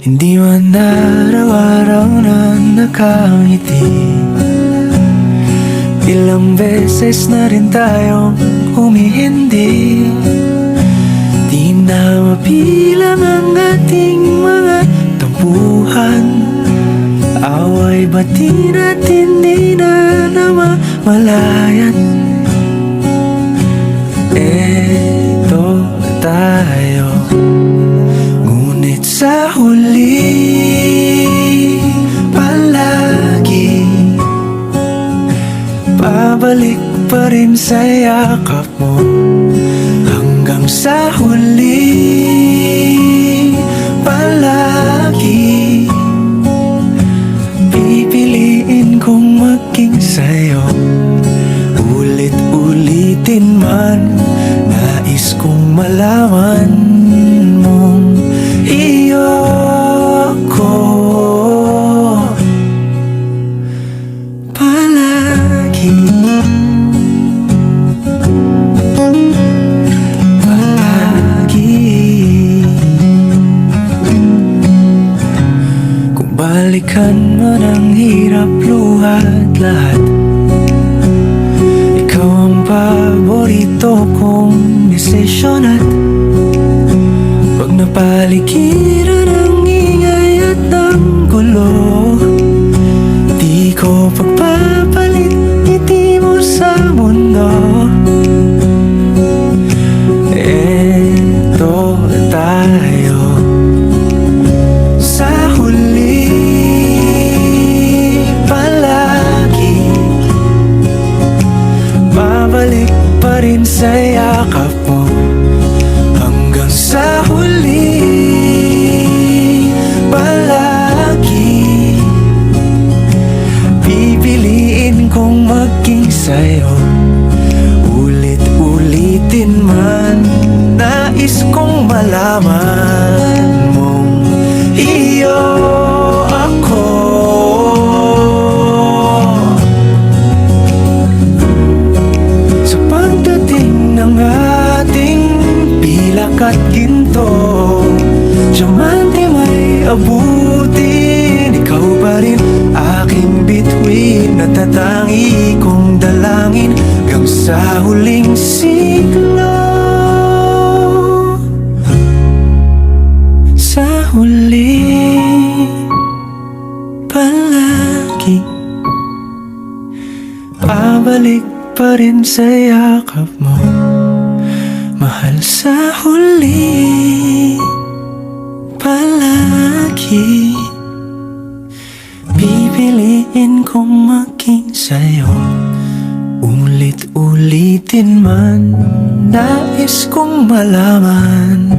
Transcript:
Hindi man araw-araw na nakangiti. Ilang beses na rin tayong humihindi. Di na mapilang ang ating mga tampuhan. Away bati natin di na namamalayan. Eto tayo, ngunit sa huli palagi babalik pa rin sa yakap mo. Hanggang sa huli palagi pipiliin kong maging sa'yo. Ulit-ulitin man, nais kong malaman mong iyo ko palagi. Kung balikan man ang hirap, luhat lahat, ikaw ang paborito kong desisyon. At pag napaligiran ang ingay at ang gulo, di ko pagpapalit ngiti mo sa mundo. Eto tayo, sa huli palagi babalik pa rin sa yakap mo. Hanggang sa huli palagi pipiliin kong maging sa'yo. Ulit-ulitin man, nais kong malaman mong iyo ako. Sa pagdating ng ating pilak at ginto, diamante may abutin, ikaw pa rin aking bituin. Natatangi kong dalangin hanggang sa huling siglo. Sa huli palagi babalik pa rin sa yakap mo, mahal. Sa huli palagi pipiliin kong maging sa'yo. Ulit-ulitin man, nais kong malaman